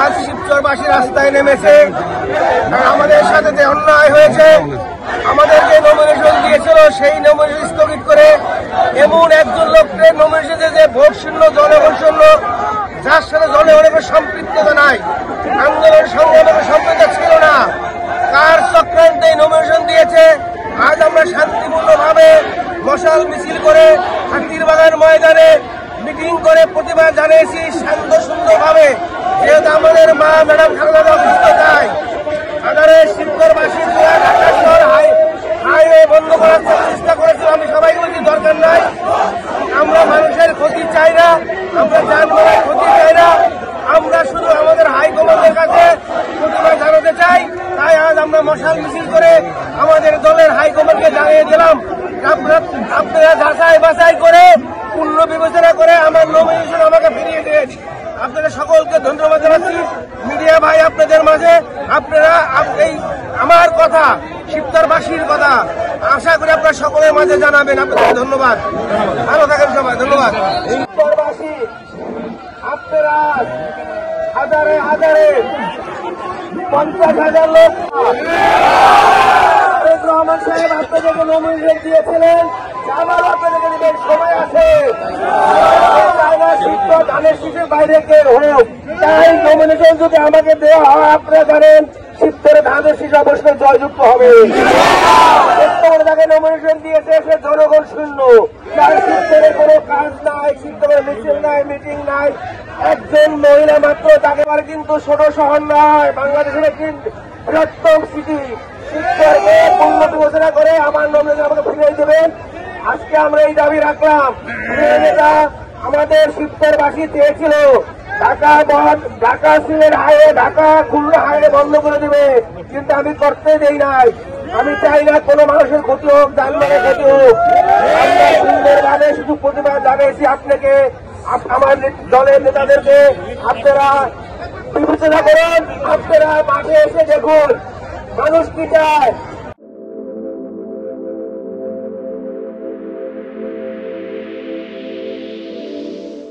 আজ শিবচরবাসী রাস্তায় নেমেছে। আমাদের সাথে যে অন্যায় হয়েছে, আমাদের যে নমিনেশন দিয়েছিল সেই নমিনেশন স্থগিত করে এমন একজন লোককে নমিনেশন যে ভোট শূন্য, জনগণ শূন্য, যার সাথে জনগণের সম্পৃক্ততা নাই, আন্দোলন সংগ্রামের সম্পৃক্ততা ছিল না, কার চক্রান্তে নমিনেশন দিয়েছে। আজ আমরা শান্তিপূর্ণভাবে মশাল মিছিল করে হাতিরবাগান ময়দানে মিটিং করে প্রতিবাদ জানিয়েছি শান্ত সুন্দরভাবে। যেহেতু আমাদের মা ম্যাডাম খালেদা অসুস্থ, তাই আদারে শিবচরবাসী ঢাকা শহর হাইওয়ে বন্ধ করার চেষ্টা করেছিল। আমি সবাইকে বলছি দরকার নাই, আমরা মানুষের ক্ষতি চাই না, আমরা যানবাহনের ক্ষতি চাই না, আমরা শুধু আমাদের হাইকমান্ডের কাছে প্রতিবাদ জানাতে চাই। তাই আজ আমরা মশাল মিছিল করে আমাদের দলের হাইকমান্ডকে জানিয়ে দিলাম, আপনারা যাচাই বাছাই করে পূর্ণ বিবেচনা করে আমার নমিনেশন আমাকে ফিরিয়ে দিন। আপনাদের সকলকে ধন্যবাদ জানাচ্ছি। মিডিয়া ভাই আপনাদের মাঝে, আপনারা এই আমার কথা, শিবচরবাসীর কথা আশা করি আপনারা সকলের মাঝে জানাবেন। আপনাদের ধন্যবাদ, ভালো থাকেন সবাই, ধন্যবাদ। শিবচরবাসী আপনারা হাজারে হাজারে 50,000 লোক রহমান সাহেব আপনাদেরকে নমিনেশন দিয়েছিলেন, আবার আপনাদেরকে দিবেন, সময় আছে। শিবচর ধানের শীষের বাইরে কে হোক, তাই নমিনেশন যদি আমাকে দেওয়া হয়, আপনারা জানেন শিবচরে ধানের শীষ অবশ্যই জয়যুক্ত হবে। তাকে নমিনেশন দিয়েছে, সে জনগণ শূন্য, তার শিবচরে কোনো কাজ নাই, শিবচরে মিছিল নাই, মিটিং নাই, একজন মহিলা মাত্র, তাকে আর কিন্তু ছোট শহর নয়, বাংলাদেশের একটি বৃহত্তম সিটি। শিবচরকে পূর্ণ বিবেচনা করে আমার নমিনেশন আমাকে ফিরিয়ে দেবেন। আজকে আমরা এই দাবি রাখলাম, যেটা আমাদের শিবচরবাসী চেয়েছিল, ঢাকা সিলেট হাইওয়ে, ঢাকা খুলনা হাইওয়ে বন্ধ করে দেবে, কিন্তু আমি করতে দেই নাই। আমি চাই না কোনো মানুষের ক্ষতি হোক, যানবাহনের ক্ষতি হোক। আমরা সুন্দরভাবে শুধু প্রতিবাদ জানিয়েছি আপনাকে, আমার দলের নেতাদেরকে। আপনারা বিবেচনা করুন, আপনারা মাঠে এসে দেখুন মানুষ কি চায়।